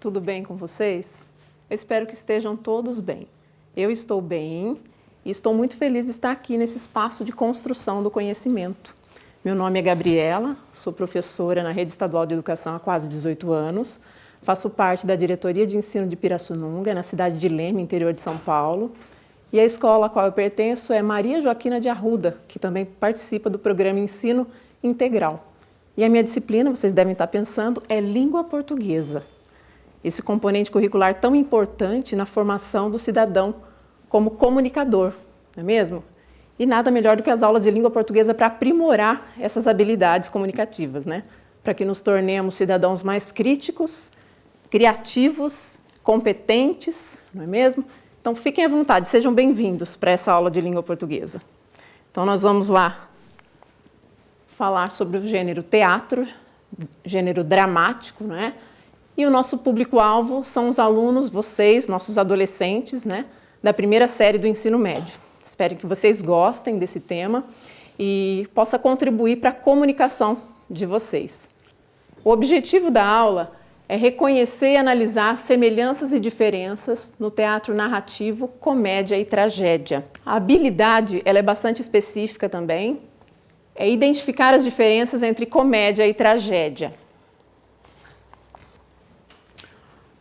Tudo bem com vocês? Eu espero que estejam todos bem. Eu estou bem e estou muito feliz de estar aqui nesse espaço de construção do conhecimento. Meu nome é Gabriela, sou professora na Rede Estadual de Educação há quase 18 anos, faço parte da Diretoria de Ensino de Pirassununga, na cidade de Leme, interior de São Paulo, e a escola a qual eu pertenço é Maria Joaquina de Arruda, que também participa do programa Ensino Integral. E a minha disciplina, vocês devem estar pensando, é Língua Portuguesa. Esse componente curricular tão importante na formação do cidadão como comunicador, não é mesmo? E nada melhor do que as aulas de língua portuguesa para aprimorar essas habilidades comunicativas, né? Para que nos tornemos cidadãos mais críticos, criativos, competentes, não é mesmo? Então fiquem à vontade, sejam bem-vindos para essa aula de língua portuguesa. Então nós vamos lá falar sobre o gênero teatro, gênero dramático, não é? E o nosso público-alvo são os alunos, vocês, nossos adolescentes, né, da primeira série do ensino médio. Espero que vocês gostem desse tema e possa contribuir para a comunicação de vocês. O objetivo da aula é reconhecer e analisar semelhanças e diferenças no teatro narrativo, comédia e tragédia. A habilidade ela é bastante específica também, é identificar as diferenças entre comédia e tragédia.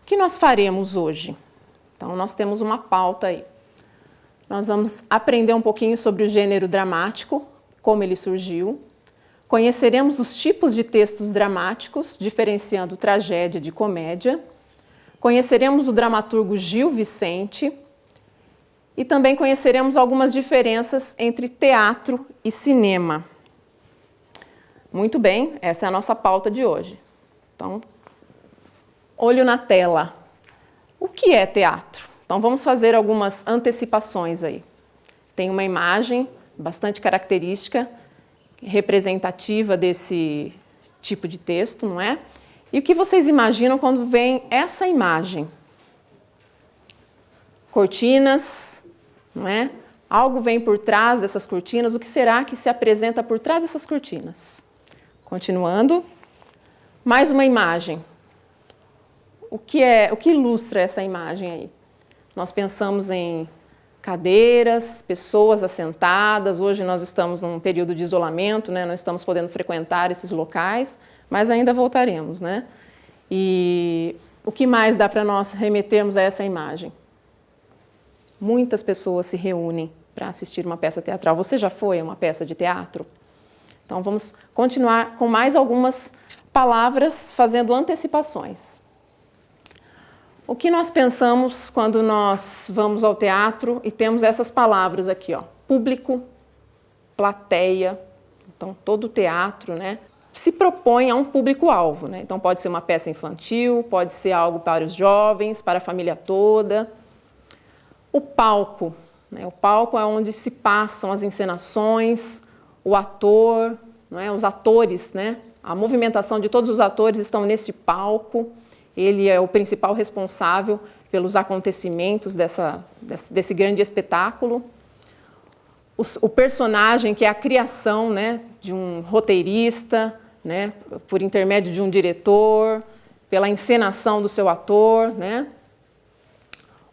O que nós faremos hoje? Então, nós temos uma pauta aí. Nós vamos aprender um pouquinho sobre o gênero dramático, como ele surgiu. Conheceremos os tipos de textos dramáticos, diferenciando tragédia de comédia. Conheceremos o dramaturgo Gil Vicente. E também conheceremos algumas diferenças entre teatro e cinema. Muito bem, essa é a nossa pauta de hoje. Então, olho na tela. O que é teatro? Então vamos fazer algumas antecipações aí. Tem uma imagem bastante característica, representativa desse tipo de texto, não é? E o que vocês imaginam quando veem essa imagem? Cortinas, não é? Algo vem por trás dessas cortinas. O que será que se apresenta por trás dessas cortinas? Continuando. Mais uma imagem. O que ilustra essa imagem aí? Nós pensamos em cadeiras, pessoas assentadas. Hoje nós estamos num período de isolamento, né? Não estamos podendo frequentar esses locais, mas ainda voltaremos, né? E o que mais dá para nós remetermos a essa imagem? Muitas pessoas se reúnem para assistir uma peça teatral. Você já foi a uma peça de teatro? Então vamos continuar com mais algumas palavras, fazendo antecipações. O que nós pensamos quando nós vamos ao teatro e temos essas palavras aqui, ó, público, plateia. Então, todo o teatro, né, se propõe a um público-alvo, né? Então, pode ser uma peça infantil, pode ser algo para os jovens, para a família toda. O palco, né? O palco é onde se passam as encenações, o ator, né? Os atores, né? A movimentação de todos os atores estão nesse palco. Ele é o principal responsável pelos acontecimentos desse grande espetáculo. O personagem, que é a criação, né, de um roteirista, né, por intermédio de um diretor, pela encenação do seu ator, né.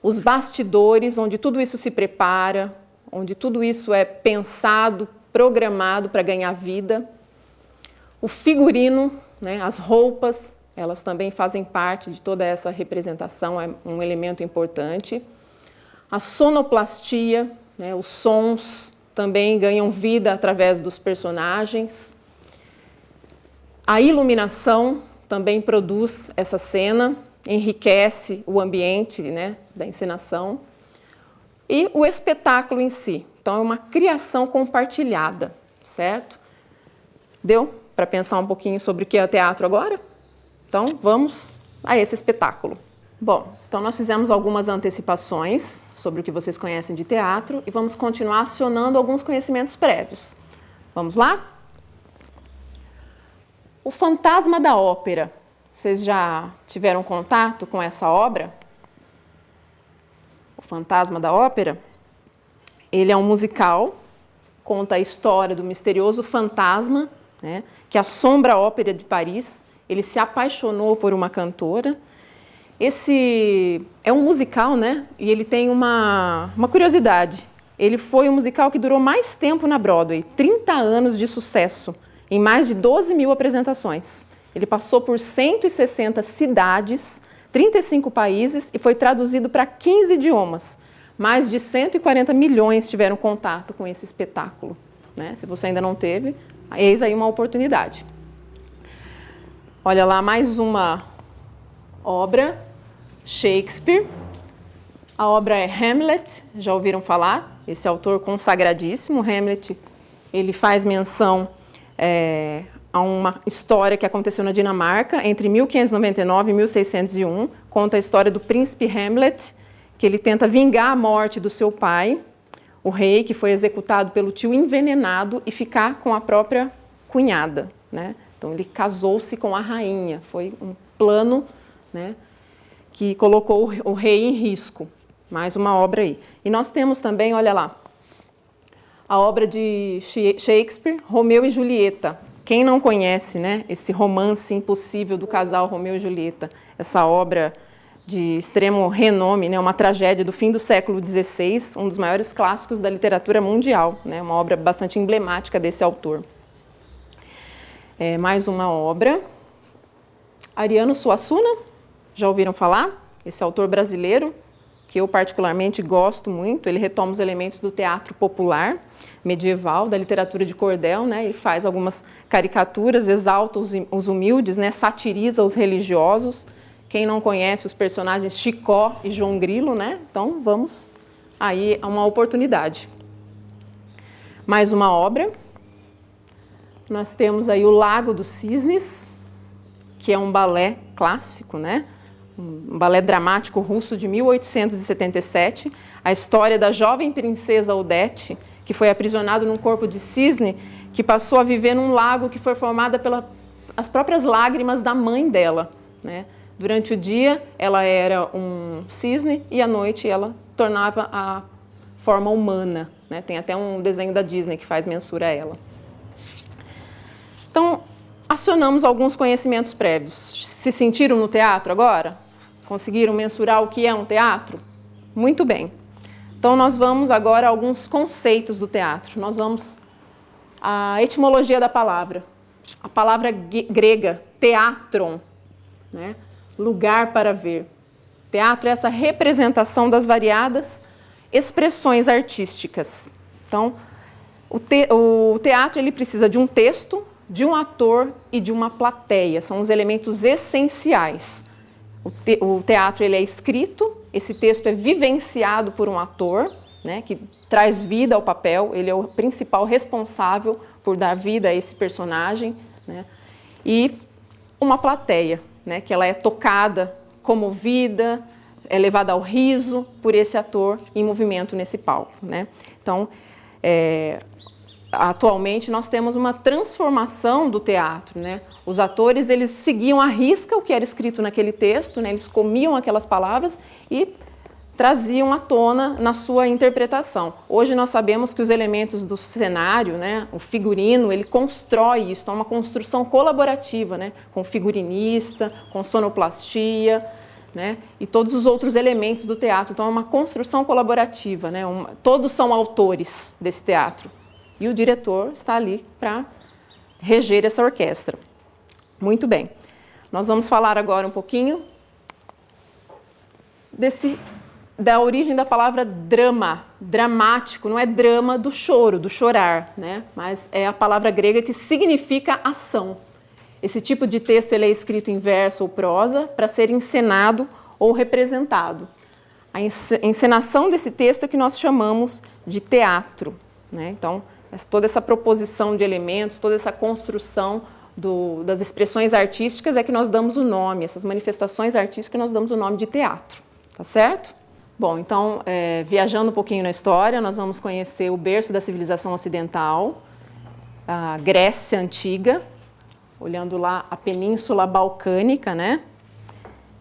Os bastidores, onde tudo isso se prepara, onde tudo isso é pensado, programado para ganhar vida. O figurino, né, as roupas, elas também fazem parte de toda essa representação, é um elemento importante. A sonoplastia, né, os sons também ganham vida através dos personagens. A iluminação também produz essa cena, enriquece o ambiente, né, da encenação. E o espetáculo em si. Então, é uma criação compartilhada, certo? Deu para pensar um pouquinho sobre o que é teatro agora? Então, vamos a esse espetáculo. Bom, então nós fizemos algumas antecipações sobre o que vocês conhecem de teatro e vamos continuar acionando alguns conhecimentos prévios. Vamos lá? O Fantasma da Ópera. Vocês já tiveram contato com essa obra? O Fantasma da Ópera? Ele é um musical, conta a história do misterioso fantasma, né, que assombra a Ópera de Paris. Ele se apaixonou por uma cantora Esse é um musical, né? E ele tem uma curiosidade. Ele foi um musical que durou mais tempo na Broadway, 30 anos de sucesso, em mais de 12 mil apresentações. Ele passou por 160 cidades, 35 países e foi traduzido para 15 idiomas. Mais de 140 milhões tiveram contato com esse espetáculo, né? Se você ainda não teve, eis aí uma oportunidade. Olha lá, mais uma obra, Shakespeare. A obra é Hamlet, já ouviram falar? Esse autor consagradíssimo, Hamlet, ele faz menção a uma história que aconteceu na Dinamarca entre 1599 e 1601. Conta a história do príncipe Hamlet, que ele tenta vingar a morte do seu pai, o rei, que foi executado pelo tio envenenado, e ficar com a própria cunhada, né? Então ele casou-se com a rainha, foi um plano, né, que colocou o rei em risco. Mais uma obra aí. E nós temos também, olha lá, a obra de Shakespeare, Romeu e Julieta. Quem não conhece, né, esse romance impossível do casal Romeu e Julieta, essa obra de extremo renome, né, uma tragédia do fim do século XVI, um dos maiores clássicos da literatura mundial, né, uma obra bastante emblemática desse autor. Mais uma obra, Ariano Suassuna, já ouviram falar? Esse autor brasileiro, que eu particularmente gosto muito. Ele retoma os elementos do teatro popular medieval, da literatura de cordel, né? Ele faz algumas caricaturas, exalta os humildes, né? Satiriza os religiosos. Quem não conhece os personagens Chicó e João Grilo, né? Então vamos aí a uma oportunidade. Mais uma obra. Nós temos aí o Lago dos Cisnes, que é um balé clássico, né? Um balé dramático russo de 1877, a história da jovem princesa Odete, que foi aprisionada num corpo de cisne, que passou a viver num lago que foi formado pelas próprias lágrimas da mãe dela, né? Durante o dia, ela era um cisne e à noite ela tornava a forma humana, né? Tem até um desenho da Disney que faz mensura a ela. Então, acionamos alguns conhecimentos prévios. Se sentiram no teatro agora? Conseguiram mensurar o que é um teatro? Muito bem. Então, nós vamos agora a alguns conceitos do teatro. Nós vamos à etimologia da palavra. A palavra grega, teatron, né? Lugar para ver. Teatro é essa representação das variadas expressões artísticas. Então, o teatro ele precisa de um texto, de um ator e de uma plateia. São os elementos essenciais. O teatro ele é escrito, esse texto é vivenciado por um ator, né, que traz vida ao papel, ele é o principal responsável por dar vida a esse personagem, né, e uma plateia, né, que ela é tocada, comovida, é levada ao riso por esse ator em movimento nesse palco, né. Então, atualmente nós temos uma transformação do teatro, né? Os atores eles seguiam à risca o que era escrito naquele texto, né? Eles comiam aquelas palavras e traziam à tona na sua interpretação. Hoje nós sabemos que os elementos do cenário, né? O figurino, ele constrói isso, é uma construção colaborativa, né? Com figurinista, com sonoplastia, né? E todos os outros elementos do teatro. Então é uma construção colaborativa, né? Todos são autores desse teatro. E o diretor está ali para reger essa orquestra. Muito bem. Nós vamos falar agora um pouquinho da origem da palavra drama. Dramático, não é drama do choro, do chorar, né? Mas é a palavra grega que significa ação. Esse tipo de texto ele é escrito em verso ou prosa para ser encenado ou representado. A encenação desse texto é que nós chamamos de teatro, né? Então, toda essa proposição de elementos, toda essa construção das expressões artísticas é que nós damos o nome, essas manifestações artísticas nós damos o nome de teatro, tá certo? Bom, então, viajando um pouquinho na história, nós vamos conhecer o berço da civilização ocidental, a Grécia Antiga, olhando lá a Península Balcânica, né,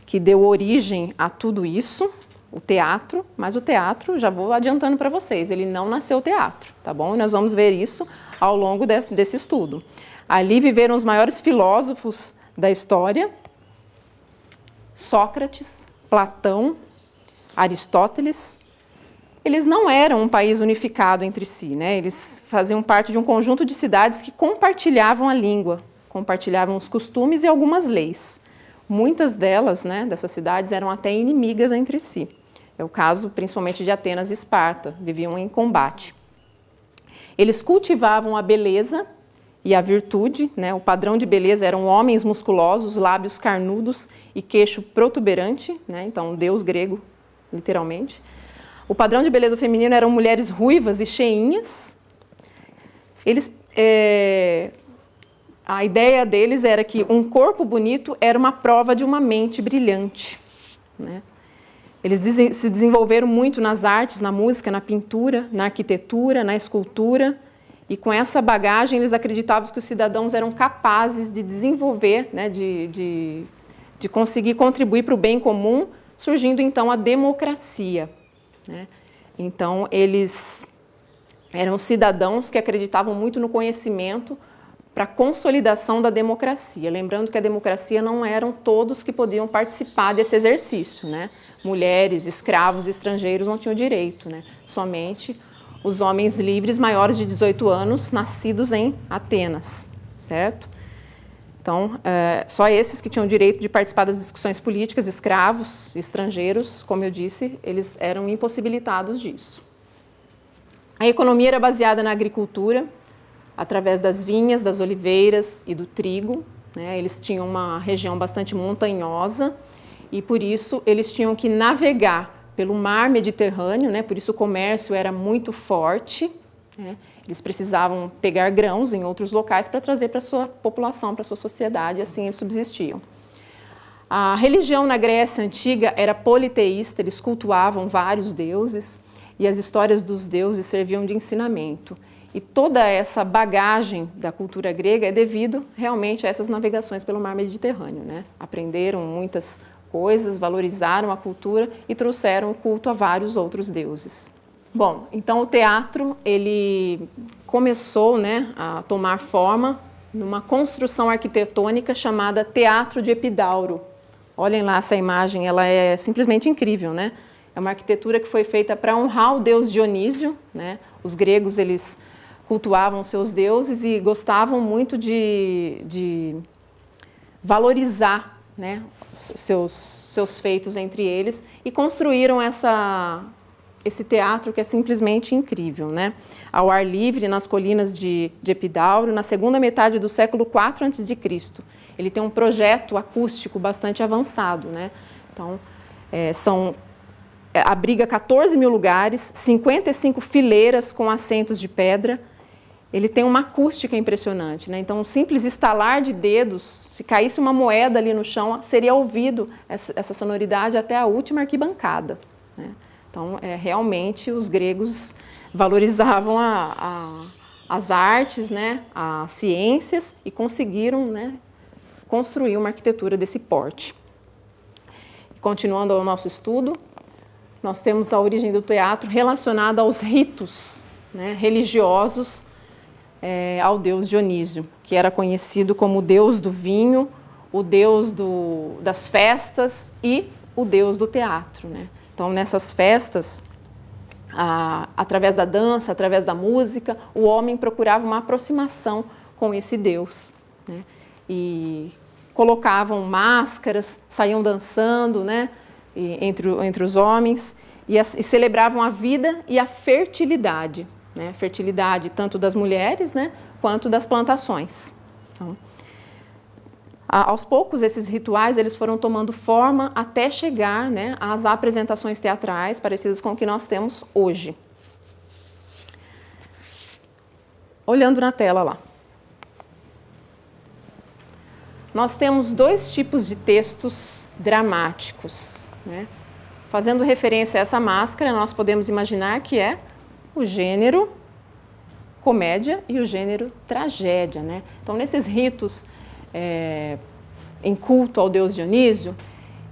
que deu origem a tudo isso. O teatro, mas o teatro, já vou adiantando para vocês, ele não nasceu teatro, tá bom? E nós vamos ver isso ao longo desse estudo. Ali viveram os maiores filósofos da história, Sócrates, Platão, Aristóteles, eles não eram um país unificado entre si, né? Eles faziam parte de um conjunto de cidades que compartilhavam a língua, compartilhavam os costumes e algumas leis. Muitas delas, né, dessas cidades, eram até inimigas entre si. É o caso principalmente de Atenas e Esparta, viviam em combate. Eles cultivavam a beleza e a virtude, né? O padrão de beleza eram homens musculosos, lábios carnudos e queixo protuberante, né? Então, deus grego, literalmente. O padrão de beleza feminino eram mulheres ruivas e cheinhas. A ideia deles era que um corpo bonito era uma prova de uma mente brilhante, né? Eles se desenvolveram muito nas artes, na música, na pintura, na arquitetura, na escultura, e com essa bagagem eles acreditavam que os cidadãos eram capazes de desenvolver, né, de conseguir contribuir para o bem comum, surgindo então a democracia, né? Então eles eram cidadãos que acreditavam muito no conhecimento para a consolidação da democracia. Lembrando que a democracia não eram todos que podiam participar desse exercício, né? Mulheres, escravos, estrangeiros não tinham direito, né? Somente os homens livres maiores de 18 anos, nascidos em Atenas, certo? Então, só esses que tinham direito de participar das discussões políticas, escravos, estrangeiros, como eu disse, eles eram impossibilitados disso. A economia era baseada na agricultura, através das vinhas, das oliveiras e do trigo, né? Eles tinham uma região bastante montanhosa e, por isso, eles tinham que navegar pelo mar Mediterrâneo, né? Por isso o comércio era muito forte, né? Eles precisavam pegar grãos em outros locais para trazer para a sua população, para a sua sociedade, e assim eles subsistiam. A religião na Grécia Antiga era politeísta, eles cultuavam vários deuses e as histórias dos deuses serviam de ensinamento. E toda essa bagagem da cultura grega é devido realmente a essas navegações pelo mar Mediterrâneo, né? Aprenderam muitas coisas, valorizaram a cultura e trouxeram o culto a vários outros deuses. Bom, então o teatro ele começou, né, a tomar forma numa construção arquitetônica chamada Teatro de Epidauro. Olhem lá essa imagem, ela é simplesmente incrível, né? É uma arquitetura que foi feita para honrar o deus Dionísio, né? Os gregos eles cultuavam seus deuses e gostavam muito de valorizar, né, seus feitos entre eles e construíram esse teatro que é simplesmente incrível, né? Ao ar livre, nas colinas de Epidauro, na segunda metade do século IV a.C. Ele tem um projeto acústico bastante avançado, né? Então, abriga 14 mil lugares, 55 fileiras com assentos de pedra. Ele tem uma acústica impressionante, né? Então, um simples estalar de dedos, se caísse uma moeda ali no chão, seria ouvido essa sonoridade até a última arquibancada, né? Então, realmente, os gregos valorizavam as artes, né? As ciências e conseguiram, né, construir uma arquitetura desse porte. Continuando ao nosso estudo, nós temos a origem do teatro relacionada aos ritos, né, religiosos, ao deus Dionísio, que era conhecido como o deus do vinho, o deus das festas e o deus do teatro, né? Então, nessas festas, através da dança, através da música, o homem procurava uma aproximação com esse deus, né? E colocavam máscaras, saíam dançando, né, entre os homens e celebravam a vida e a fertilidade, né? Fertilidade tanto das mulheres, né, quanto das plantações. Então, aos poucos, esses rituais eles foram tomando forma até chegar, né, às apresentações teatrais parecidas com o que nós temos hoje. Olhando na tela lá. Nós temos dois tipos de textos dramáticos, né? Fazendo referência a essa máscara, nós podemos imaginar que é o gênero comédia e o gênero tragédia, né? Então, nesses ritos em culto ao deus Dionísio,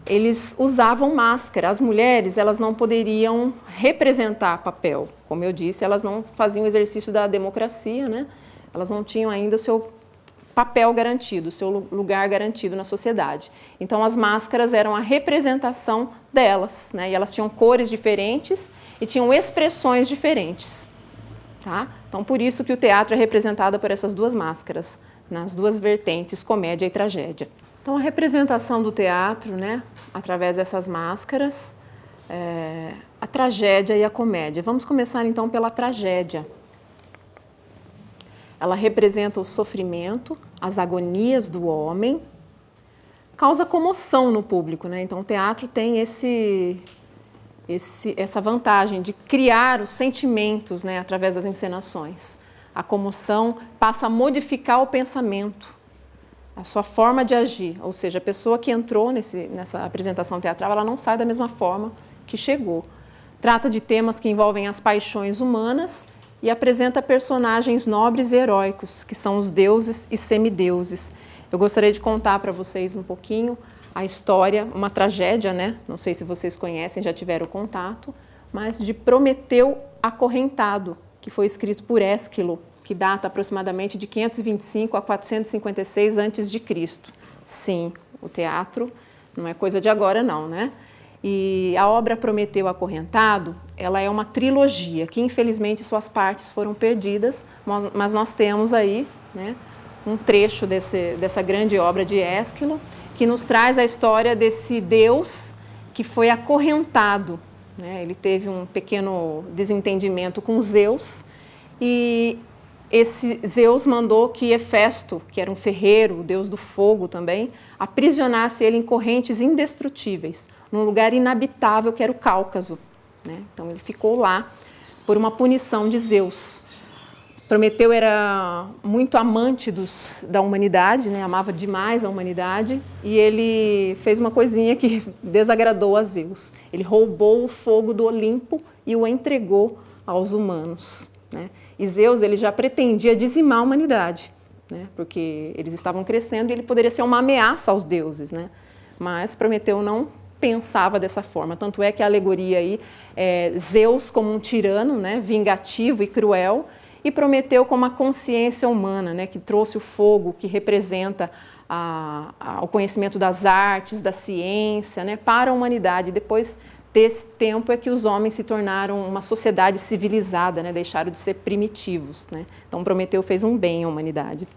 eles usavam máscara. As mulheres, elas não poderiam representar papel. Como eu disse, elas não faziam exercício da democracia, né? Elas não tinham ainda o seu papel garantido, o seu lugar garantido na sociedade. Então, as máscaras eram a representação delas, né? E elas tinham cores diferentes e tinham expressões diferentes. Tá? Então, por isso que o teatro é representado por essas duas máscaras, nas duas vertentes, comédia e tragédia. Então, a representação do teatro, né, através dessas máscaras, a tragédia e a comédia. Vamos começar, então, pela tragédia. Ela representa o sofrimento, as agonias do homem, causa comoção no público, né? Então, o teatro tem essa vantagem de criar os sentimentos, né, através das encenações. A comoção passa a modificar o pensamento, a sua forma de agir. Ou seja, a pessoa que entrou nessa apresentação teatral, ela não sai da mesma forma que chegou. Trata de temas que envolvem as paixões humanas e apresenta personagens nobres e heróicos, que são os deuses e semideuses. Eu gostaria de contar para vocês um pouquinho a história, uma tragédia, né? Não sei se vocês conhecem, já tiveram contato, mas de Prometeu acorrentado, que foi escrito por Ésquilo, que data aproximadamente de 525 a 456 a.C. Sim, o teatro não é coisa de agora não, né? E a obra Prometeu acorrentado, ela é uma trilogia, que infelizmente suas partes foram perdidas, mas nós temos aí, né, um trecho dessa grande obra de Ésquilo, que nos traz a história desse Deus que foi acorrentado, né? Ele teve um pequeno desentendimento com Zeus e esse Zeus mandou que Hefesto, que era um ferreiro, o deus do fogo também, aprisionasse ele em correntes indestrutíveis, num lugar inabitável que era o Cáucaso, né? Então ele ficou lá por uma punição de Zeus. Prometeu era muito amante da humanidade, né? Amava demais a humanidade, e ele fez uma coisinha que desagradou a Zeus. Ele roubou o fogo do Olimpo e o entregou aos humanos, né? E Zeus ele já pretendia dizimar a humanidade, né? Porque eles estavam crescendo e ele poderia ser uma ameaça aos deuses, né? Mas Prometeu não pensava dessa forma. Tanto é que a alegoria aí é Zeus como um tirano, né? Vingativo e cruel, e Prometeu como a consciência humana, né, que trouxe o fogo, que representa o conhecimento das artes, da ciência, né, para a humanidade. Depois desse tempo é que os homens se tornaram uma sociedade civilizada, né, deixaram de ser primitivos, né. Então Prometeu fez um bem à humanidade,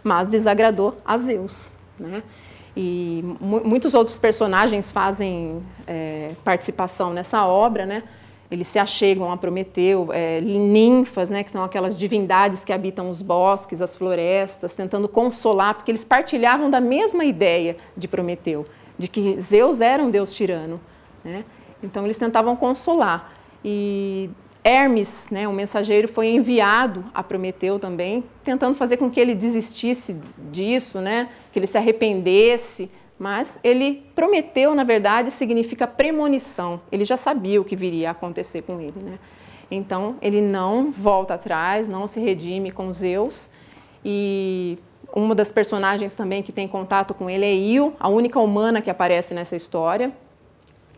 mas desagradou a Zeus, né. E muitos outros personagens fazem participação nessa obra, né. Eles se achegam a Prometeu, ninfas, né, que são aquelas divindades que habitam os bosques, as florestas, tentando consolar, porque eles partilhavam da mesma ideia de Prometeu, de que Zeus era um deus tirano, né? Então eles tentavam consolar. E Hermes, né, o mensageiro, foi enviado a Prometeu também, tentando fazer com que ele desistisse disso, né, que ele se arrependesse. Mas ele prometeu, na verdade, significa premonição. Ele já sabia o que viria a acontecer com ele, né? Então, ele não volta atrás, não se redime com Zeus. E uma das personagens também que tem contato com ele é Io, a única humana que aparece nessa história.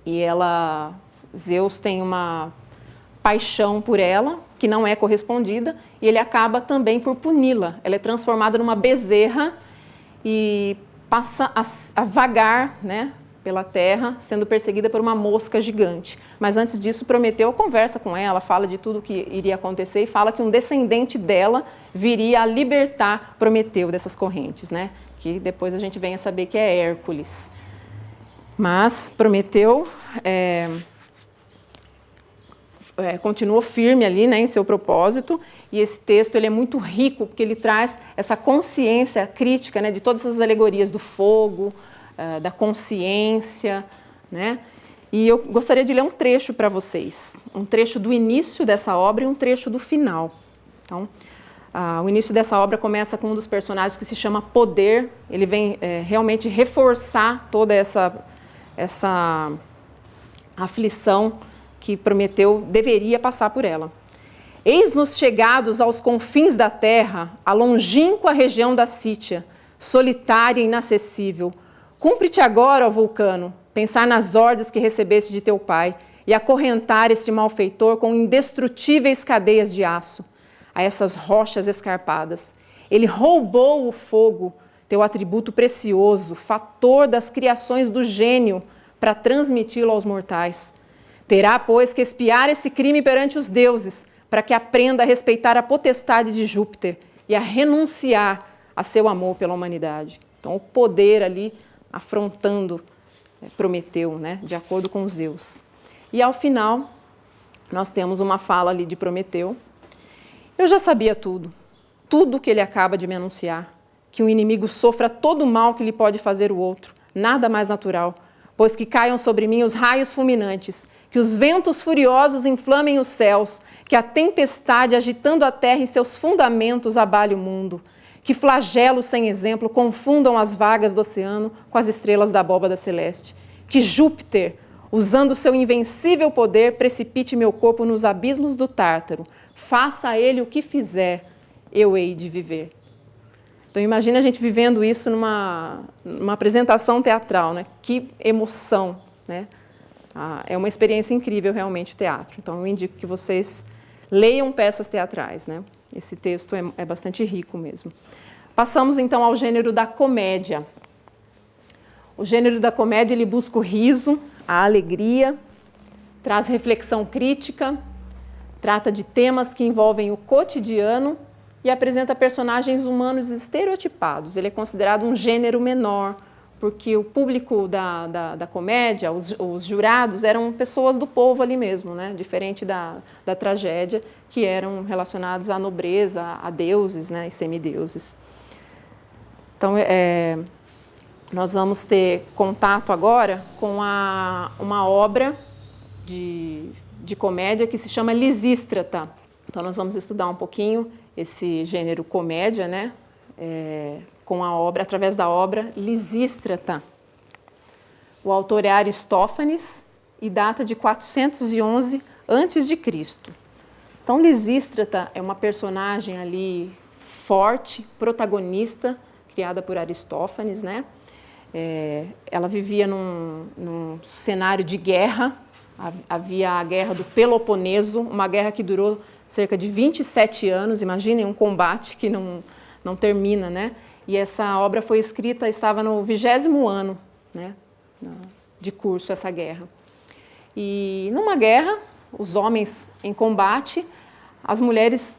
E Zeus tem uma paixão por ela, que não é correspondida, e ele acaba também por puni-la. Ela é transformada numa bezerra e passa a vagar, né, pela terra, sendo perseguida por uma mosca gigante. Mas antes disso, Prometeu conversa com ela, fala de tudo que iria acontecer e fala que um descendente dela viria a libertar Prometeu dessas correntes, né, que depois a gente vem a saber que é Hércules. Mas Prometeu continuou firme ali, né, em seu propósito, e esse texto ele é muito rico porque ele traz essa consciência crítica, né, de todas essas alegorias do fogo, da consciência, né? E eu gostaria de ler um trecho para vocês, um trecho do início dessa obra e um trecho do final. Então, o início dessa obra começa com um dos personagens que se chama Poder. Ele vem realmente reforçar toda essa aflição que Prometeu deveria passar por ela. Eis-nos chegados aos confins da terra, à longínqua região da Sítia, solitária e inacessível. Cumpre-te agora, ó vulcano, pensar nas ordens que recebeste de teu pai e acorrentar este malfeitor com indestrutíveis cadeias de aço a essas rochas escarpadas. Ele roubou o fogo, teu atributo precioso, fator das criações do gênio, para transmiti-lo aos mortais. Terá, pois, que expiar esse crime perante os deuses, para que aprenda a respeitar a potestade de Júpiter e a renunciar a seu amor pela humanidade. Então, o poder ali afrontando Prometeu, né, de acordo com Zeus. E ao final, nós temos uma fala ali de Prometeu. Eu já sabia tudo que ele acaba de me anunciar, que o inimigo sofra todo o mal que lhe pode fazer o outro, nada mais natural, pois que caiam sobre mim os raios fulminantes, que os ventos furiosos inflamem os céus, que a tempestade agitando a terra em seus fundamentos abale o mundo, que flagelos sem exemplo confundam as vagas do oceano com as estrelas da abóbada celeste, que Júpiter, usando seu invencível poder, precipite meu corpo nos abismos do Tártaro, faça a ele o que fizer, eu hei de viver. Então imagina a gente vivendo isso numa apresentação teatral, né? Que emoção, né? É uma experiência incrível realmente o teatro. Então eu indico que vocês leiam peças teatrais, né? Esse texto é bastante rico mesmo. Passamos então ao gênero da comédia. O gênero da comédia ele busca o riso, a alegria, traz reflexão crítica, trata de temas que envolvem o cotidiano e apresenta personagens humanos estereotipados. Ele é considerado um gênero menor, porque o público da comédia, os jurados, eram pessoas do povo ali mesmo, né? Diferente da tragédia, que eram relacionados à nobreza, a deuses, né? E semideuses. Então, nós vamos ter contato agora com uma obra de comédia que se chama Lisístrata. Então, nós vamos estudar um pouquinho esse gênero comédia, né? Com a obra, através da obra Lisístrata. O autor é Aristófanes e data de 411 a.C. Então, Lisístrata é uma personagem ali forte, protagonista, criada por Aristófanes, né? Ela vivia num cenário de guerra. Havia a guerra do Peloponeso, uma guerra que durou cerca de 27 anos. Imaginem um combate que não termina, né? E essa obra foi escrita, estava no 20º ano, né, de curso, essa guerra. E numa guerra, os homens em combate, as mulheres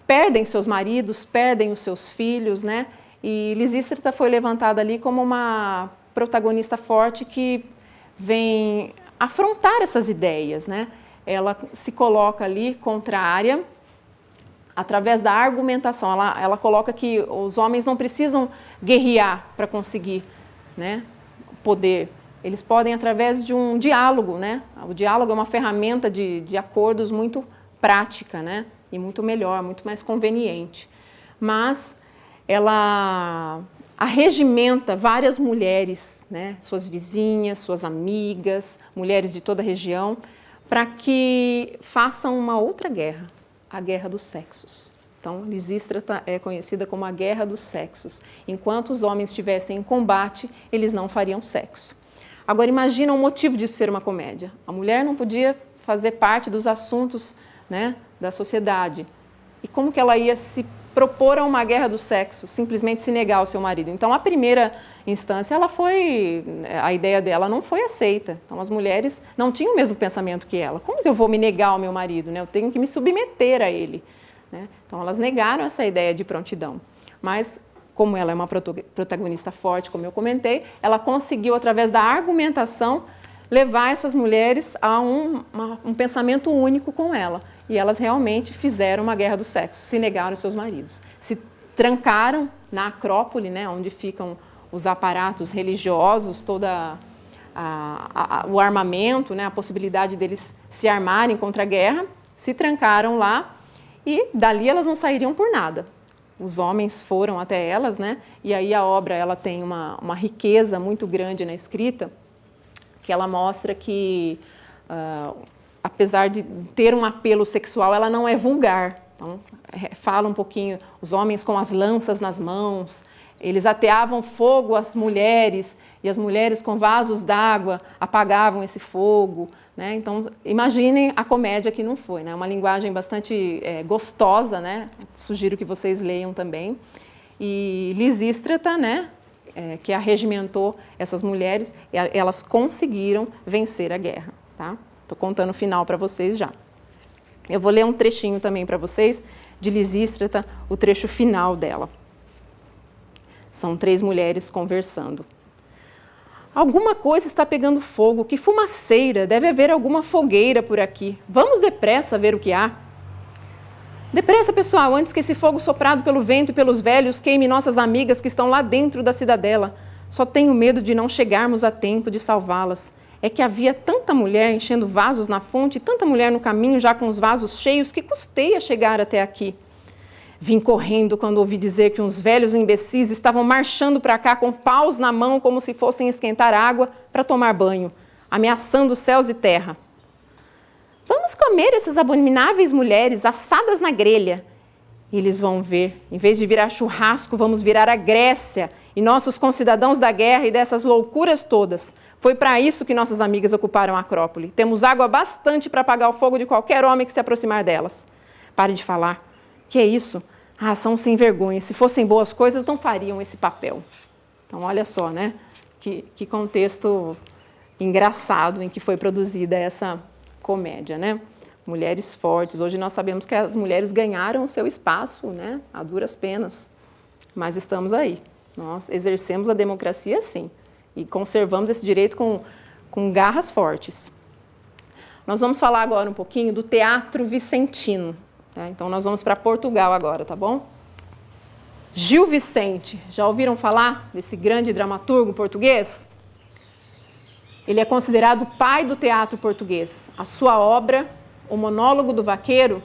perdem seus maridos, perdem os seus filhos, né? E Lisístrata foi levantada ali como uma protagonista forte que vem afrontar essas ideias, né? Ela se coloca ali contrária, através da argumentação. Ela coloca que os homens não precisam guerrear para conseguir, né, poder. Eles podem através de um diálogo, né? O diálogo é uma ferramenta de acordos muito prática, né? E muito melhor, muito mais conveniente. Mas ela arregimenta várias mulheres, né? Suas vizinhas, suas amigas, mulheres de toda a região, para que façam uma outra guerra, a guerra dos sexos. Então, Lisístrata é conhecida como a guerra dos sexos. Enquanto os homens estivessem em combate, eles não fariam sexo. Agora, imagina o motivo disso ser uma comédia. A mulher não podia fazer parte dos assuntos, né, da sociedade. E como que ela ia se propor a uma guerra do sexo? Simplesmente se negar ao seu marido. Então, a primeira instância, a ideia dela não foi aceita. Então, as mulheres não tinham o mesmo pensamento que ela. Como que eu vou me negar ao meu marido, né? Eu tenho que me submeter a ele, né? Então, elas negaram essa ideia de prontidão. Mas, como ela é uma protagonista forte, como eu comentei, ela conseguiu, através da argumentação, levar essas mulheres a um pensamento único com ela. E elas realmente fizeram uma guerra do sexo, se negaram aos seus maridos. Se trancaram na Acrópole, né, onde ficam os aparatos religiosos, todo o armamento, né, a possibilidade deles se armarem contra a guerra, se trancaram lá e dali elas não sairiam por nada. Os homens foram até elas, né, e aí a obra ela tem uma riqueza muito grande na escrita, que ela mostra que, apesar de ter um apelo sexual, ela não é vulgar. Então, fala um pouquinho, os homens com as lanças nas mãos, eles ateavam fogo às mulheres, e as mulheres com vasos d'água apagavam esse fogo, né? Então, imaginem a comédia que não foi, né? Uma linguagem bastante gostosa, né? Sugiro que vocês leiam também. e Lisístrata, né, que arregimentou essas mulheres, elas conseguiram vencer a guerra. Tá? Estou contando o final para vocês já. Eu vou ler um trechinho também para vocês de Lisístrata, o trecho final dela. São 3 mulheres conversando. Alguma coisa está pegando fogo, que fumaceira, deve haver alguma fogueira por aqui. Vamos depressa ver o que há. Depressa, pessoal, antes que esse fogo soprado pelo vento e pelos velhos queime nossas amigas que estão lá dentro da cidadela. Só tenho medo de não chegarmos a tempo de salvá-las. É que havia tanta mulher enchendo vasos na fonte, tanta mulher no caminho já com os vasos cheios, que custei a chegar até aqui. Vim correndo quando ouvi dizer que uns velhos imbecis estavam marchando para cá com paus na mão como se fossem esquentar água para tomar banho, ameaçando céus e terra. Vamos comer essas abomináveis mulheres assadas na grelha. E eles vão ver, em vez de virar churrasco, vamos virar a Grécia e nossos concidadãos da guerra e dessas loucuras todas. Foi para isso que nossas amigas ocuparam a Acrópole. Temos água bastante para apagar o fogo de qualquer homem que se aproximar delas. Pare de falar. Que é isso? Ah, são sem vergonha. Se fossem boas coisas, não fariam esse papel. Então, olha só, né? Que contexto engraçado em que foi produzida essa comédia, né? Mulheres fortes. Hoje nós sabemos que as mulheres ganharam o seu espaço, né? A duras penas. Mas estamos aí. Nós exercemos a democracia, sim. E conservamos esse direito com garras fortes. Nós vamos falar agora um pouquinho do teatro vicentino. Tá? Então, nós vamos para Portugal agora, tá bom? Gil Vicente, já ouviram falar desse grande dramaturgo português? Ele é considerado o pai do teatro português. A sua obra, O Monólogo do Vaqueiro,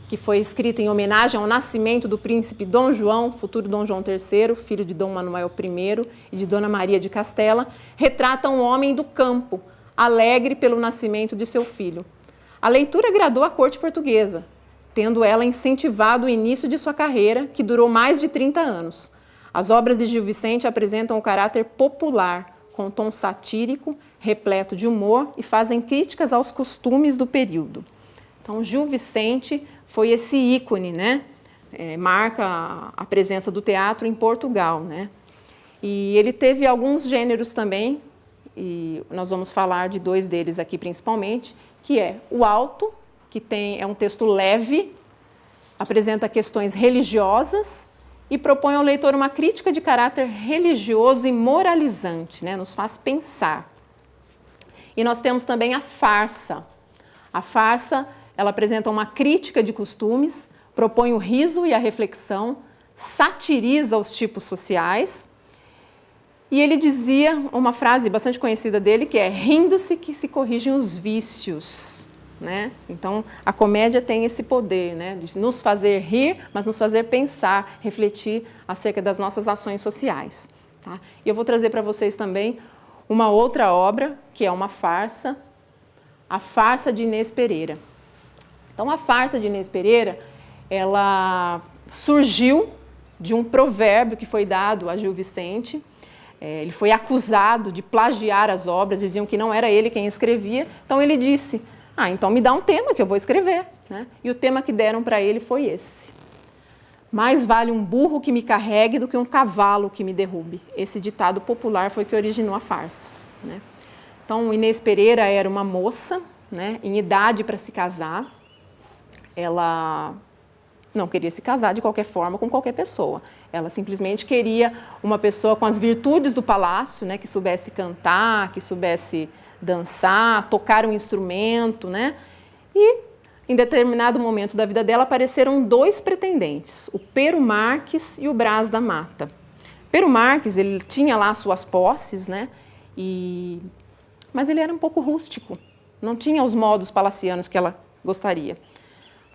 que foi escrita em homenagem ao nascimento do príncipe Dom João, futuro Dom João III, filho de Dom Manuel I e de Dona Maria de Castela, retrata um homem do campo, alegre pelo nascimento de seu filho. A leitura agradou a corte portuguesa, tendo ela incentivado o início de sua carreira, que durou mais de 30 anos. As obras de Gil Vicente apresentam o caráter popular, com tom satírico, repleto de humor e fazem críticas aos costumes do período. Então, Gil Vicente foi esse ícone, né? Marca a presença do teatro em Portugal, né? E ele teve alguns gêneros também, e nós vamos falar de 2 deles aqui principalmente, que é o alto, que é um texto leve, apresenta questões religiosas e propõe ao leitor uma crítica de caráter religioso e moralizante, né? Nos faz pensar. E nós temos também a farsa. A farsa, ela apresenta uma crítica de costumes, propõe o riso e a reflexão, satiriza os tipos sociais. E ele dizia uma frase bastante conhecida dele, que é: rindo-se que se corrigem os vícios. Né? Então, a comédia tem esse poder, né, de nos fazer rir, mas nos fazer pensar, refletir acerca das nossas ações sociais. Tá? E eu vou trazer para vocês também uma outra obra, que é uma farsa, a farsa de Inês Pereira. Então, a farsa de Inês Pereira, ela surgiu de um provérbio que foi dado a Gil Vicente. Ele foi acusado de plagiar as obras, diziam que não era ele quem escrevia, então ele disse: então me dá um tema que eu vou escrever. Né? E o tema que deram para ele foi esse: mais vale um burro que me carregue do que um cavalo que me derrube. Esse ditado popular foi que originou a farsa. Né? Então, Inês Pereira era uma moça, né, em idade para se casar. Ela não queria se casar de qualquer forma com qualquer pessoa. Ela simplesmente queria uma pessoa com as virtudes do palácio, né, que soubesse cantar, que soubesse dançar, tocar um instrumento, né? E, em determinado momento da vida dela, apareceram 2 pretendentes, o Pero Marques e o Brás da Mata. Pero Marques, ele tinha lá suas posses, né? Mas ele era um pouco rústico, não tinha os modos palacianos que ela gostaria.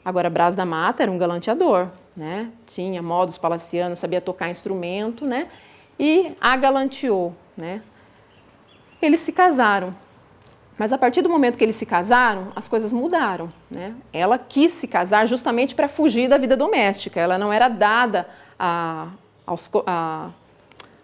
Agora, Brás da Mata era um galanteador, né? Tinha modos palacianos, sabia tocar instrumento, né? E a galanteou, né? Eles se casaram. Mas a partir do momento que eles se casaram, as coisas mudaram. Né? Ela quis se casar justamente para fugir da vida doméstica. Ela não era dada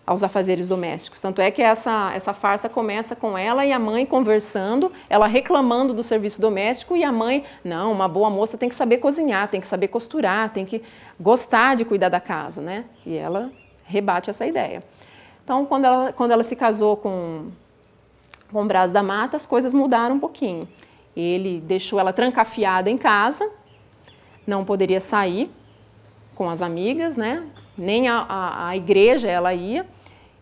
aos afazeres domésticos. Tanto é que essa farsa começa com ela e a mãe conversando, ela reclamando do serviço doméstico e a mãe, não, uma boa moça tem que saber cozinhar, tem que saber costurar, tem que gostar de cuidar da casa, né? E ela rebate essa ideia. Então, quando ela se casou com Brás da Mata, as coisas mudaram um pouquinho. Ele deixou ela trancafiada em casa, não poderia sair com as amigas, né? Nem a igreja ela ia,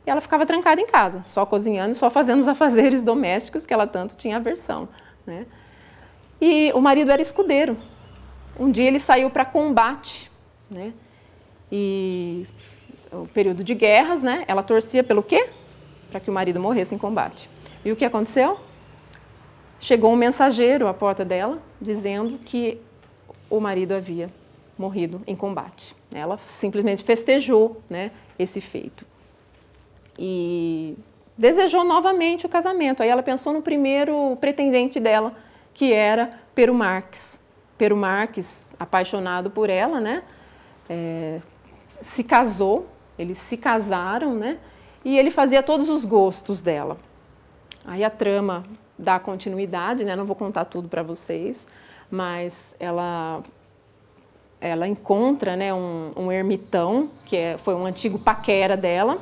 e ela ficava trancada em casa, só cozinhando e só fazendo os afazeres domésticos que ela tanto tinha aversão, né? E o marido era escudeiro. Um dia ele saiu para combate, né? E o período de guerras, né? Ela torcia pelo quê? Para que o marido morresse em combate. E o que aconteceu? Chegou um mensageiro à porta dela, dizendo que o marido havia morrido em combate. Ela simplesmente festejou, né, esse feito. E desejou novamente o casamento. Aí ela pensou no primeiro pretendente dela, que era Pero Marques. Pero Marques, apaixonado por ela, né, se casou, eles se casaram, né, e ele fazia todos os gostos dela. Aí a trama dá continuidade, né, não vou contar tudo para vocês, mas ela encontra, né, um ermitão, que foi um antigo paquera dela,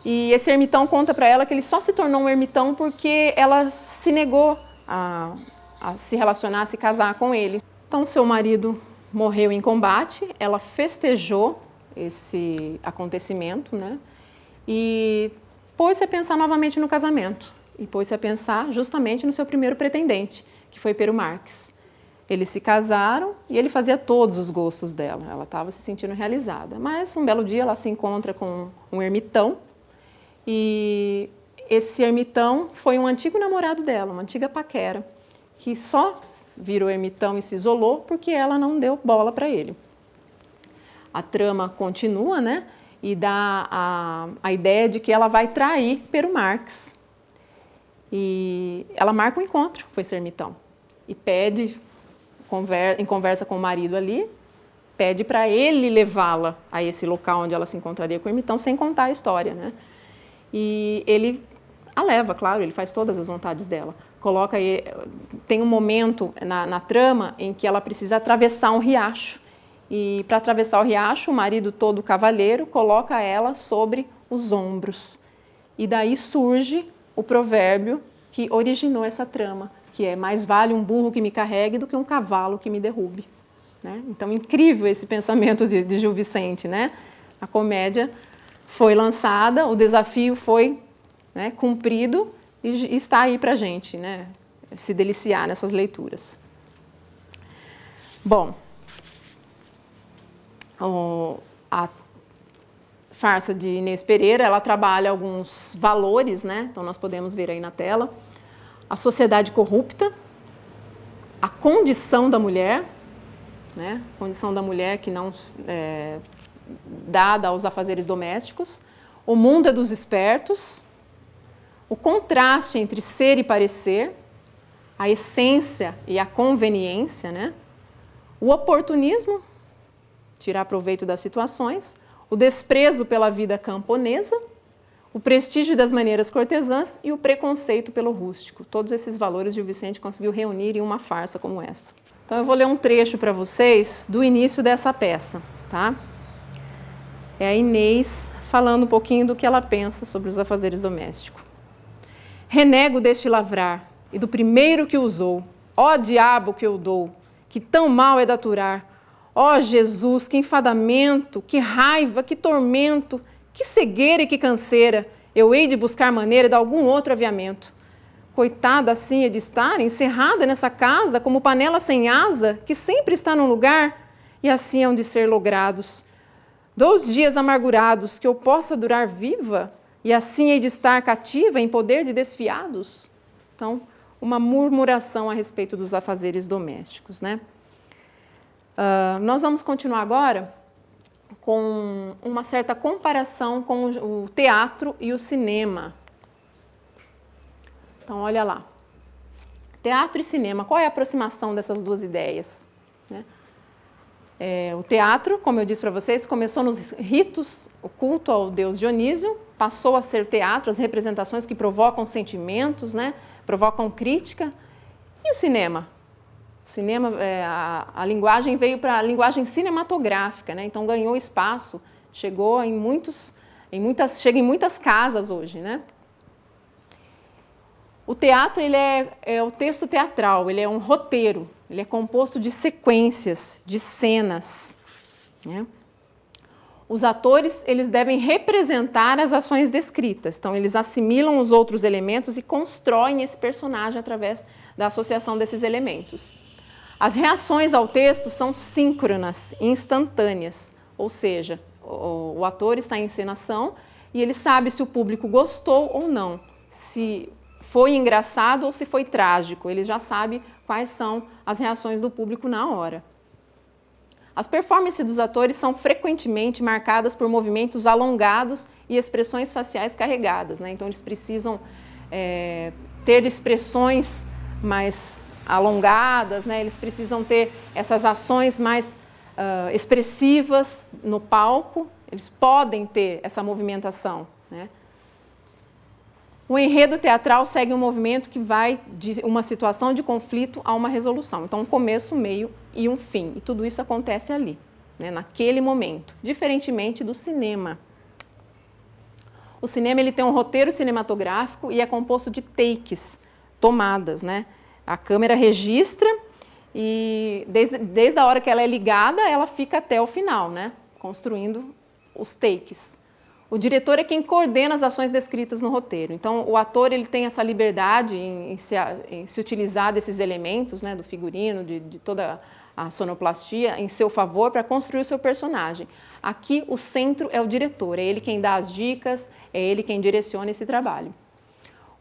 e esse ermitão conta para ela que ele só se tornou um ermitão porque ela se negou a se relacionar, a se casar com ele. Então, seu marido morreu em combate, ela festejou esse acontecimento, né, e pôs-se a pensar novamente no casamento, e pôs-se a pensar justamente no seu primeiro pretendente, que foi Pero Marques. Eles se casaram e ele fazia todos os gostos dela. Ela estava se sentindo realizada. Mas um belo dia ela se encontra com um ermitão e esse ermitão foi um antigo namorado dela, uma antiga paquera, que só virou ermitão e se isolou porque ela não deu bola para ele. A trama continua, né? E dá a ideia de que ela vai trair Pero Marques. E ela marca um encontro com esse ermitão e pede, em conversa com o marido ali, pede para ele levá-la a esse local onde ela se encontraria com o ermitão, sem contar a história, né? E ele a leva, claro, ele faz todas as vontades dela. Tem um momento na trama em que ela precisa atravessar um riacho. E para atravessar o riacho, o marido todo cavalheiro coloca ela sobre os ombros. E daí surge o provérbio que originou essa trama, que é: mais vale um burro que me carregue do que um cavalo que me derrube. Né? Então, incrível esse pensamento de Gil Vicente, né? A comédia foi lançada, o desafio foi, né, cumprido e está aí para a gente, né, se deliciar nessas leituras. Bom, a farsa de Inês Pereira, ela trabalha alguns valores, né? Então nós podemos ver aí na tela: a sociedade corrupta, a condição da mulher, né? Condição da mulher que não é dada aos afazeres domésticos, o mundo é dos espertos, o contraste entre ser e parecer, a essência e a conveniência, né? O oportunismo, tirar proveito das situações, o desprezo pela vida camponesa, o prestígio das maneiras cortesãs e o preconceito pelo rústico. Todos esses valores Gil Vicente conseguiu reunir em uma farsa como essa. Então eu vou ler um trecho para vocês do início dessa peça, tá? É a Inês falando um pouquinho do que ela pensa sobre os afazeres domésticos. Renego deste lavrar e do primeiro que usou, ó diabo que eu dou, que tão mal é de aturar. Ó Jesus, que enfadamento, que raiva, que tormento, que cegueira e que canseira, eu hei de buscar maneira de algum outro aviamento. Coitada assim é de estar encerrada nessa casa como panela sem asa, que sempre está num lugar, e assim hão de ser logrados 2 dias amargurados, que eu possa durar viva, e assim hei de estar cativa em poder de desfiados. Então, uma murmuração a respeito dos afazeres domésticos, né? Nós vamos continuar agora com uma certa comparação com o teatro e o cinema. Então, olha lá. Teatro e cinema, qual é a aproximação dessas duas ideias? Né? O teatro, como eu disse para vocês, começou nos ritos, o culto ao deus Dionísio, passou a ser teatro, as representações que provocam sentimentos, né? Provocam crítica. E o cinema? O cinema, a linguagem veio para a linguagem cinematográfica, né? Então ganhou espaço, chegou chega em muitas casas hoje, né? O teatro, ele é o texto teatral, ele é um roteiro, ele é composto de sequências, de cenas, né? Os atores, eles devem representar as ações descritas, então eles assimilam os outros elementos e constroem esse personagem através da associação desses elementos. As reações ao texto são síncronas, instantâneas, ou seja, o ator está em encenação e ele sabe se o público gostou ou não, se foi engraçado ou se foi trágico, ele já sabe quais são as reações do público na hora. As performances dos atores são frequentemente marcadas por movimentos alongados e expressões faciais carregadas, né? Então eles precisam ter expressões mais alongadas, né? Eles precisam ter essas ações mais expressivas no palco, eles podem ter essa movimentação, né? O enredo teatral segue um movimento que vai de uma situação de conflito a uma resolução. Então, um começo, um meio e um fim. E tudo isso acontece ali, né, naquele momento, diferentemente do cinema. O cinema, ele tem um roteiro cinematográfico e é composto de takes, tomadas, né? A câmera registra e desde a hora que ela é ligada, ela fica até o final, né? Construindo os takes. O diretor é quem coordena as ações descritas no roteiro. Então, o ator, ele tem essa liberdade em se utilizar desses elementos, né, do figurino, de toda a sonoplastia em seu favor para construir o seu personagem. Aqui, o centro é o diretor, é ele quem dá as dicas, é ele quem direciona esse trabalho.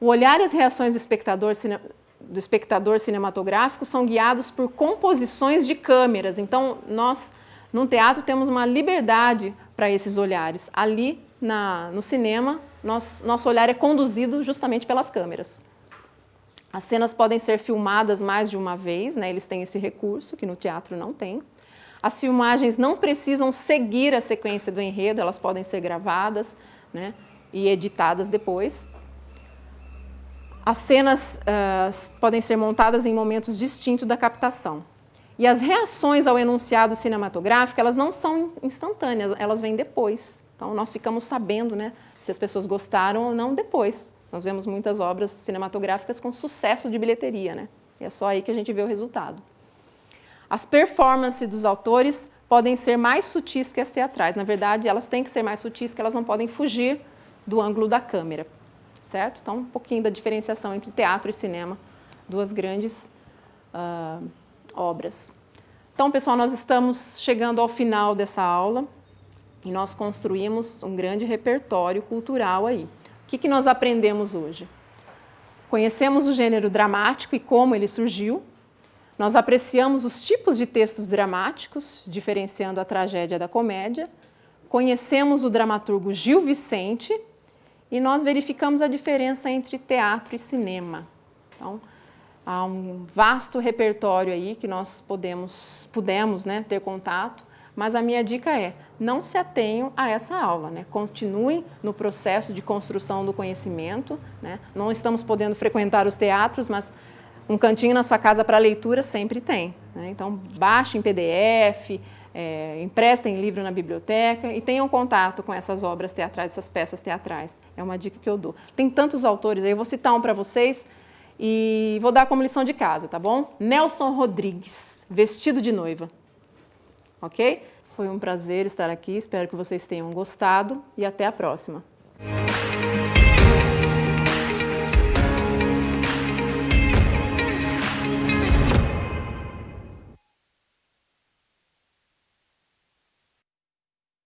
O olhar e as reações do espectador cinematográfico são guiados por composições de câmeras. Então, nós, no teatro, temos uma liberdade para esses olhares. Ali, no cinema, nosso olhar é conduzido justamente pelas câmeras. As cenas podem ser filmadas mais de uma vez, né? Eles têm esse recurso, que no teatro não tem. As filmagens não precisam seguir a sequência do enredo, elas podem ser gravadas, né, e editadas depois. As cenas podem ser montadas em momentos distintos da captação. E as reações ao enunciado cinematográfico, elas não são instantâneas, elas vêm depois. Então, nós ficamos sabendo, né, se as pessoas gostaram ou não depois. Nós vemos muitas obras cinematográficas com sucesso de bilheteria, né? E é só aí que a gente vê o resultado. As performances dos autores podem ser mais sutis que as teatrais. Na verdade, elas têm que ser mais sutis, que elas não podem fugir do ângulo da câmera, certo? Então, um pouquinho da diferenciação entre teatro e cinema, duas grandes obras. Então, pessoal, nós estamos chegando ao final dessa aula e nós construímos um grande repertório cultural aí. O que nós aprendemos hoje? Conhecemos o gênero dramático e como ele surgiu. Nós apreciamos os tipos de textos dramáticos, diferenciando a tragédia da comédia. Conhecemos o dramaturgo Gil Vicente e nós verificamos a diferença entre teatro e cinema. Então, há um vasto repertório aí que nós pudemos, né, ter contato, mas a minha dica é, não se atenham a essa aula, né? Continuem no processo de construção do conhecimento, né? Não estamos podendo frequentar os teatros, mas um cantinho na sua casa para leitura sempre tem, né? Então, baixem PDF, emprestem livro na biblioteca e tenham contato com essas obras teatrais, essas peças teatrais. É uma dica que eu dou. Tem tantos autores aí, eu vou citar um para vocês e vou dar como lição de casa, tá bom? Nelson Rodrigues, Vestido de Noiva. Ok? Foi um prazer estar aqui, espero que vocês tenham gostado e até a próxima.